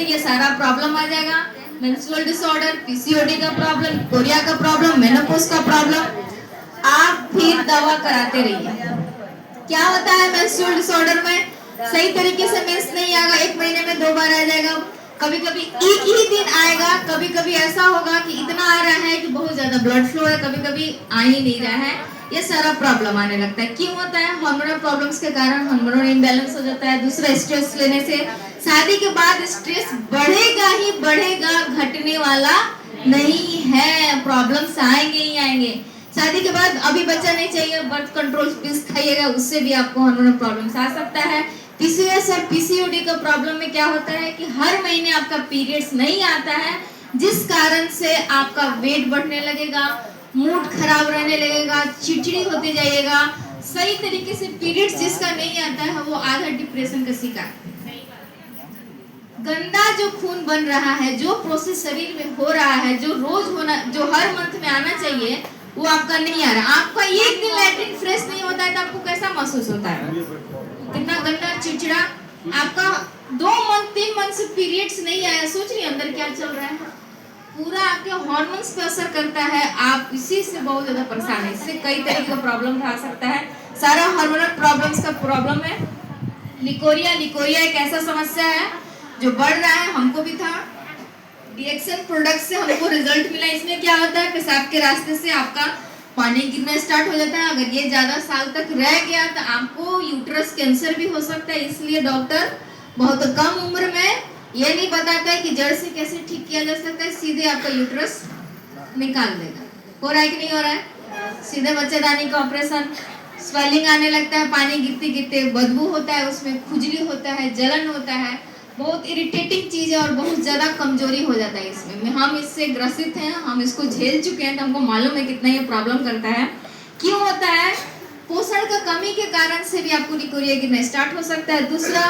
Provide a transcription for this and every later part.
सकते ये सारा प्रॉब्लम आ जाएगा। मेंस्ट्रुअल डिसऑर्डर, पीसीओडी का प्रॉब्लम, कोरिया का प्रॉब्लम, मेनोपॉज का प्रॉब्लम। आप फिर दवा कराते रहिए। क्या होता है मेंस्ट्रुअल डिसऑर्डर में, सही तरीके से मेंस नहीं आएगा, 1 महीने में 2 बार आ जाएगा, कभी कभी एक ही दिन आएगा, कभी कभी ऐसा होगा कि इतना आ रहा है कि बहुत ज्यादा ब्लड फ्लो है, कभी कभी आ ही नहीं रहा है। ये सारा प्रॉब्लम आने लगता है। क्यों होता है? हार्मोनल प्रॉब्लम्स के कारण हार्मोनल इम्बैलेंस हो जाता है। दूसरा, स्ट्रेस लेने से। शादी के बाद स्ट्रेस बढ़ेगा ही बढ़ेगा, घटने वाला नहीं है। प्रॉब्लम्स आएंगे ही आएंगे। शादी के बाद अभी बच्चा नहीं चाहिए, बर्थ कंट्रोल पिल्स खाइएगा, उससे भी आपको हार्मोनल प्रॉब्लम्स आ सकता है। पीसीओएस और पीसीओडी का प्रॉब्लम में क्या होता है कि हर महीने आपका पीरियड्स नहीं आता है, जिस कारण से आपका वेट बढ़ने लगेगा, मूड खराब रहने लगेगा, चिड़चिड़ी होते जाइएगा। सही तरीके से पीरियड्स जिसका नहीं आता है वो आधा डिप्रेशन का शिकार। गंदा जो खून बन रहा है, जो प्रोसेस शरीर में हो रहा है, जो रोज होना, जो हर मंथ में आना चाहिए, वो आपका नहीं आ रहा। आपका एक दिन लैट्रिन फ्रेश नहीं होता है तो आपको कैसा महसूस होता है? कितना गंदा, चिड़चिड़ा। आपका 2 मंथ 3 मंथ से पीरियड्स नहीं आया, सोच रही अंदर क्या चल रहा है। पूरा आपके हार्मोन्स पे असर करता है। आप इसी से बहुत ज्यादा परेशान है। इससे कई तरह का प्रॉब्लम आ सकता है। सारा हार्मोनल प्रॉब्लम्स का प्रॉब्लम है। लिकोरिया, लिकोरिया एक ऐसा समस्या है जो बढ़ रहा है, हमको भी था। डीएक्सन प्रोडक्ट से हमको रिजल्ट मिला। इसमें क्या होता है, पेशाब के रास्ते से आपका पानी गिरना स्टार्ट हो जाता है। अगर ये ज्यादा साल तक रह गया तो आपको यूट्रस कैंसर भी हो सकता है। इसलिए डॉक्टर बहुत कम उम्र में ये नहीं बताता है कि जड़ से कैसे ठीक किया जा सकता है, सीधे आपका यूट्रस निकाल देगा। हो रहा है कि नहीं हो रहा है? सीधे बच्चेदानी का ऑपरेशन। स्वेलिंग आने लगता है, पानी गिरते गिरते बदबू होता है, उसमें खुजली होता है, जलन होता है, बहुत इरिटेटिंग चीज है और बहुत ज्यादा कमजोरी हो जाता है इसमें। हम इससे ग्रसित हैं, हम इसको झेल चुके हैं, तो हमको मालूम है कितना ये प्रॉब्लम करता है। क्यों होता है? पोषण का कमी के कारण से भी आपको लिकोरिया गिरना स्टार्ट हो सकता है। दूसरा,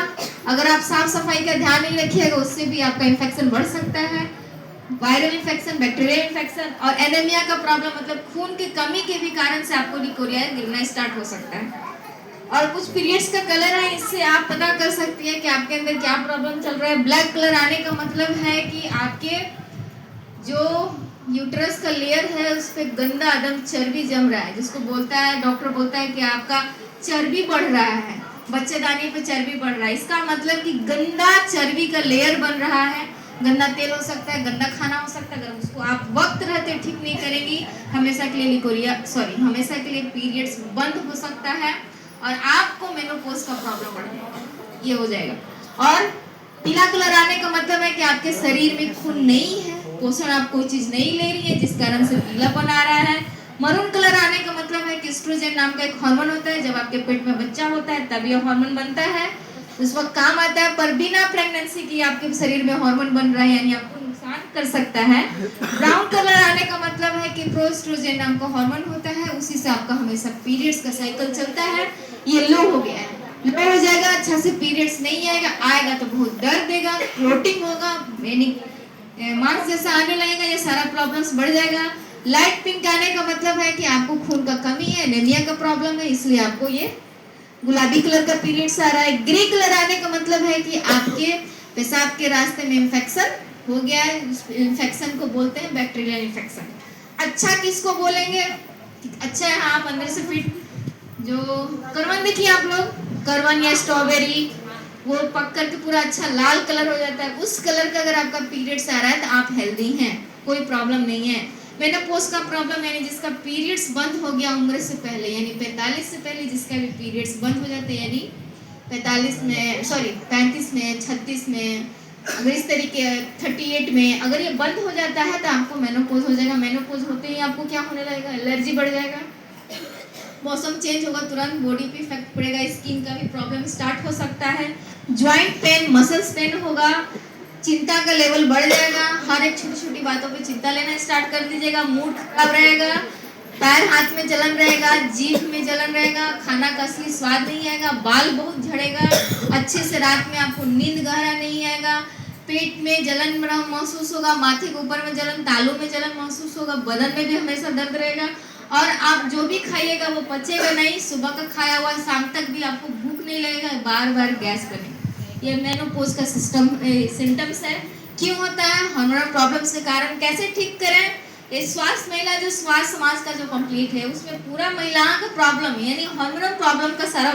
अगर आप साफ सफाई का ध्यान नहीं रखिएगा, उससे भी आपका इन्फेक्शन बढ़ सकता है। वायरल इन्फेक्शन, बैक्टीरियल इन्फेक्शन और एनीमिया का प्रॉब्लम, मतलब खून की कमी के भी कारण से आपको लिकोरिया गिरना स्टार्ट हो सकता है। और कुछ पीरियड्स का कलर है, इससे आप पता कर सकती है कि आपके अंदर क्या प्रॉब्लम चल रहा है। ब्लैक कलर आने का मतलब है कि आपके जो यूट्रस का लेयर है उस पे गंदा एकदम चर्बी जम रहा है, जिसको बोलता है, डॉक्टर बोलता है कि आपका चर्बी बढ़ रहा है, बच्चेदानी पे चर्बी बढ़ रहा है। इसका मतलब कि गंदा चर्बी का लेयर बन रहा है। गंदा तेल हो सकता है, गंदा खाना हो सकता है। अगर उसको आप वक्त रहते ठीक नहीं करेंगी, हमेशा के लिए हमेशा के लिए पीरियड्स बंद हो सकता है और आपको मेनोपॉज का प्रॉब्लम बढ़ जाएगा, ये हो जाएगा। और पीला कलर आने का मतलब है कि आपके शरीर में खून नहीं है, पोषण आप कोई चीज नहीं ले रही है, जिस कारण से पीलापन आ रहा है। मरून कलर आने का मतलब है कि एस्ट्रोजन नाम का एक हार्मोन होता है, जब आपके पेट में बच्चा होता है तब यह हार्मोन बनता है, उस वक्त काम आता है। पर बिना प्रेगनेंसी की आपके शरीर में हार्मोन बन रहा है, यानी आपको नुकसान कर सकता है। ब्राउन कलर आने का मतलब है कि प्रोस्ट्रोजन नाम का हार्मोन होता है, उसी से आपका हमेशा पीरियड्स का साइकिल चलता है। ये लो हो गया है, लो हो जाएगा, अच्छा से पीरियड्स नहीं आएगा, आएगा तो बहुत दर्द देगा, फ्लोटिंग होगा, मांस जैसा आने लगेगा, ये सारा प्रॉब्लम्स बढ़ जाएगा। लाइट पिंक आने का मतलब है कि आपको खून का कमी है, एनीमिया का प्रॉब्लम है, इसलिए आपको ये गुलाबी कलर का पीरियड्स आ रहा है। ग्रे कलर आने का मतलब है कि आपके पेशाब के रास्ते में इंफेक्शन हो गया है, इंफेक्शन को बोलते हैं बैक्टीरियल इंफेक्शन। अच्छा किसको बोलेंगे? अच्छा है, हाँ, आप अंदर से फिट जो करवन देखिए आप लोग, करवन या स्ट्रॉबेरी, वो पक करके पूरा अच्छा लाल कलर हो जाता है, उस कलर का अगर आपका पीरियड्स आ रहा है तो आप हेल्दी हैं, कोई प्रॉब्लम नहीं है। मेनोपॉज का प्रॉब्लम यानी जिसका पीरियड्स बंद हो गया उम्र से पहले, यानी 45 से पहले जिसका भी पीरियड्स बंद हो जाते हैं, यानी 35 में, 36 में, अगर इस तरीके 38 में अगर ये बंद हो जाता है तो आपको मेनोपॉज हो जाएगा। मेनोपॉज होते ही आपको क्या होने लगेगा? एलर्जी बढ़ जाएगा, मौसम चेंज होगा, तुरंत बॉडी पे इफेक्ट पड़ेगा, स्किन का भी प्रॉब्लम स्टार्ट हो सकता है, ज्वाइंट पेन, मसल्स पेन होगा, चिंता का लेवल बढ़ जाएगा, हर एक छोटी छोटी बातों पे चिंता लेना स्टार्ट कर दीजिएगा, मूड खराब रहेगा, पैर हाथ में जलन रहेगा, जीभ में जलन रहेगा, खाना का असली स्वाद नहीं आएगा, बाल बहुत झड़ेगा, अच्छे से रात में आपको नींद गहरा नहीं आएगा, पेट में जलन महसूस होगा, माथे के ऊपर में जलन, तालू में जलन महसूस होगा, बदन में भी हमेशा दर्द रहेगा और आप जो भी खाइएगा वो पचेगा नहीं। सुबह का खाया हुआ शाम तक भी आपको भूख नहीं लगेगा, बार बार गैस बनेगा। ये मेनोपॉज का सिम्टम्स है। क्यों होता है, हार्मोनल प्रॉब्लम्स के कारण। कैसे ठीक करें? ये स्वास्थ्य महिला जो स्वास्थ्य समाज का जो कंप्लीट है उसमें पूरा महिलाओं का प्रॉब्लम यानी हार्मोनल प्रॉब्लम का सारा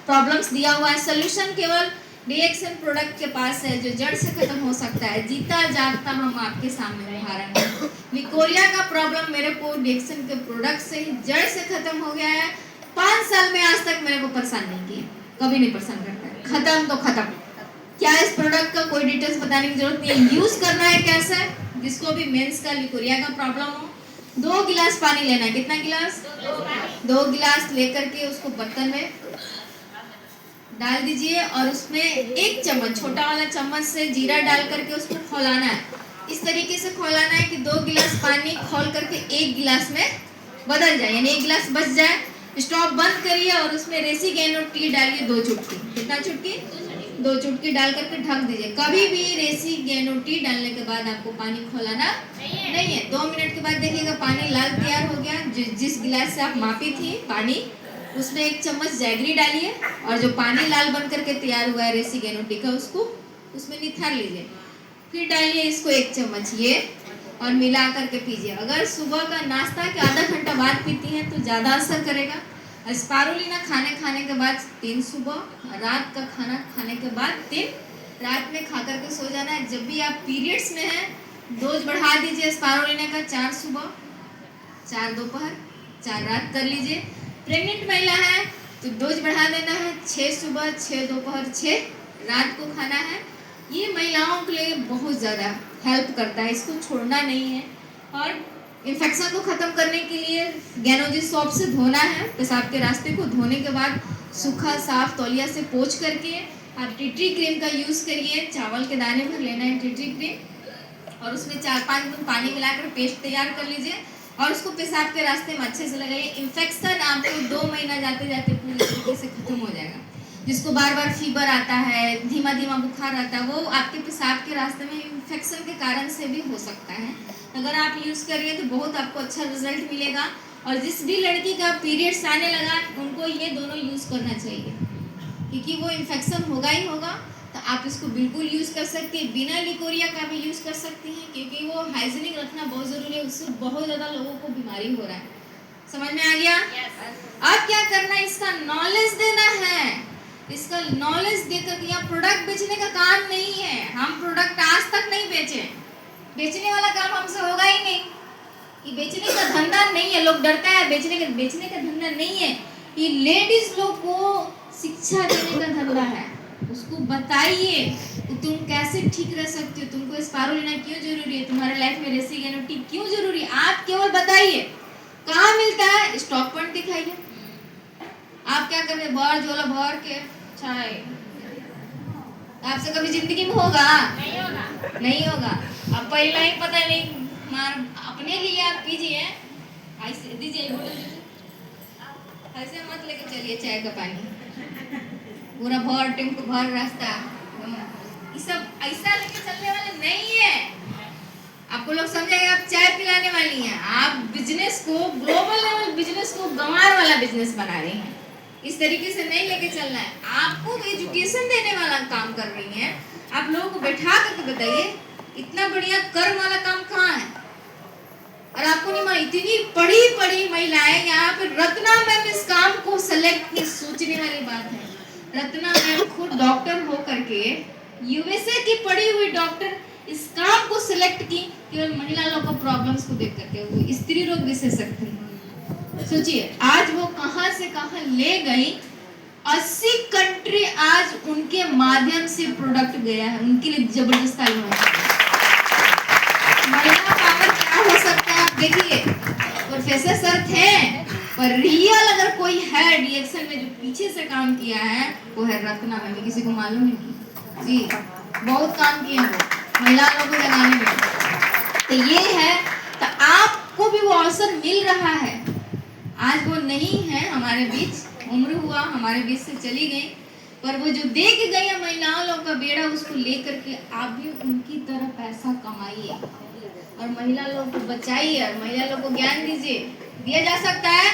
प्रॉब्लम्स दिया हुआ है। सोल्यूशन केवल डीएक्सन प्रोडक्ट के पास है जो जड़ से खत्म हो सकता है। जीता जागता हम आपके सामने उदाहरण है। विकोरिया का प्रॉब्लम मेरे को डीएक्सन के प्रोडक्ट से ही जड़ से खत्म हो गया है। 5 साल में आज तक मेरे को परेशान नहीं किया, कभी नहीं परेशान करता है। खत्म तो खत्म। क्या इस प्रोडक्ट का कोई डिटेल्स बताने की जरूरत नहीं है। यूज करना है कैसे, जिसको भी मेंस का लिकोरिया का प्रॉब्लम हो, 2 गिलास पानी लेना है। कितना गिलास? 2 गिलास लेकर के उसको बर्तन में डाल दीजिए और उसमें 1 चम्मच, छोटा वाला चम्मच से जीरा डाल करके उसको खौलाना है। इस तरीके से खौलाना है कि 2 गिलास पानी खौल करके 1 गिलास में बदल जाए, यानी 1 गिलास बच जाए। स्टॉप बंद करिए और उसमें रेसिगेनो टी डालिए 2 चुटकी। कितना चुटकी? 2 चुटकी डाल करके ढक दीजिए। कभी भी रेसिगेनो टी डालने के बाद आपको पानी खौलाना नहीं है। 2 मिनट के बाद देखिएगा पानी लाल तैयार हो गया। जिस गिलास से आप मापी थी पानी, उसमें 1 चम्मच जैगरी डालिए और जो पानी लाल बन करके तैयार हुआ है रेसिगेनो टी का, उसको उसमें निथार लीजिए। फिर डालिए इसको 1 चम्मच ये और मिला करके पीजिए। अगर सुबह का नाश्ता के आधा घंटा बाद पीती हैं तो ज़्यादा असर करेगा। स्पारुलिना खाने के बाद 3 सुबह, रात का खाना खाने के बाद 3 रात में खा करके सो जाना है। जब भी आप पीरियड्स में हैं डोज बढ़ा दीजिए स्पारुलिना का, 4 सुबह 4 दोपहर 4 रात कर लीजिए। प्रेग्नेंट महिला है तो डोज बढ़ा देना है, 6 सुबह 6 दोपहर 6 रात को खाना है। ये महिलाओं के लिए बहुत ज़्यादा हेल्प करता है, इसको छोड़ना नहीं है। और इन्फेक्शन को ख़त्म करने के लिए गैनोजी सोप से धोना है। पेशाब के रास्ते को धोने के बाद सूखा साफ तौलिया से पोंछ करके आप टीट्री क्रीम का यूज़ करिए। चावल के दाने भर लेना है टीट्री क्रीम और उसमें 4-5 बूंद पानी मिलाकर पेस्ट तैयार कर लीजिए और उसको पेशाब के रास्ते में अच्छे से लगाइए। इन्फेक्शन आपको 2 महीना जाते जाते पूरी तरीके से खत्म हो जाएगा। जिसको बार बार फीवर आता है, धीमा धीमा बुखार आता है, वो आपके पेशाब के रास्ते में इन्फेक्शन के कारण से भी हो सकता है। अगर आप यूज़ करिए तो बहुत आपको अच्छा रिजल्ट मिलेगा। और जिस भी लड़की का पीरियड्स आने लगा उनको ये दोनों यूज़ करना चाहिए, क्योंकि वो इन्फेक्शन होगा ही होगा। तो आप इसको बिल्कुल यूज़ कर सकते हैं। बिना लिकोरिया का भी यूज़ कर सकती हैं, क्योंकि वो हाइजीनिक रखना बहुत ज़रूरी है। उससे बहुत ज़्यादा लोगों को बीमारी हो रहा है। समझ में आ गया? अब क्या करना है, इसका नॉलेज देना है। इसका नॉलेज देकर कि यहाँ प्रोडक्ट बेचने का काम नहीं है। हम प्रोडक्ट आज तक नहीं बेचे, बेचने वाला काम हमसे होगा ही नहीं। ये बेचने का धंधा नहीं है। लोग डरता है बेचने का धंधा नहीं है। ये लेडीज लोग को शिक्षा देने का धंधा है। उसको बताइए कि तुम कैसे ठीक रह सकती हो, तुमको स्पारुलिना क्यों जरूरी है, तुम्हारे लाइफ में रेसिगेनो टी क्यों जरूरी है। आप केवल बताइए कहाँ मिलता है, स्टॉक पॉइंट दिखाइए। आप क्या कर रहे, बाहर झोला भर के चाय, आपसे कभी जिंदगी में होगा? नहीं होगा। अब पहला ही पता नहीं मार अपने लिए आप पीजिए, ऐसे दीजिए, ऐसे मत लेके चलिए चाय का पानी पूरा भर टेम्पो भर रास्ता। ये सब ऐसा लेके चलने वाले नहीं है। आपको लोग समझेंगे आप चाय पिलाने वाली हैं। आप बिजनेस को, ग्लोबल लेवल बिजनेस को गंवार वाला बिजनेस बना रही हैं। इस तरीके से नहीं लेके चलना है। आपको एजुकेशन देने वाला काम कर रही हैं। आप लोगों को बैठा करके बताइए इतना बढ़िया कर्म वाला काम कहाँ है। और आपको नहीं मालूम, इतनी पढ़ी महिलाएं यहाँ पे। रत्ना मैम इस काम को सेलेक्ट की, सोचने वाली बात है। रत्ना मैम खुद डॉक्टर हो करके, यूएसए की पढ़ी हुई डॉक्टर, इस काम को सिलेक्ट की केवल महिला लोग को प्रॉब्लम्स को देख करके। वो स्त्री रोग विशेषज्ञ, सोचिए आज वो कहां से कहां ले गई। 80 कंट्री आज उनके माध्यम से प्रोडक्ट गया है। उनके लिए जबरदस्त ताली महिला पावर क्या हो सकता है आप देखिए। प्रोफेसर सर थे, पर रियल अगर कोई है डीएक्सन में जो पीछे से काम किया है वो है रत्ना मैम। किसी को मालूम नहीं जी, बहुत काम किए हैं वो महिला लोगों को जगाने में। तो ये है, तो आपको भी वो अवसर मिल रहा है। आज वो नहीं है हमारे बीच, उम्र हुआ हमारे बीच से चली गई, पर वो जो दे के गई है महिलाओं लोग का बेड़ा, उसको लेकर के आप भी उनकी तरह पैसा कमाइए और महिला लोग को बचाइए और महिला लोग को ज्ञान दीजिए। दिया जा सकता है।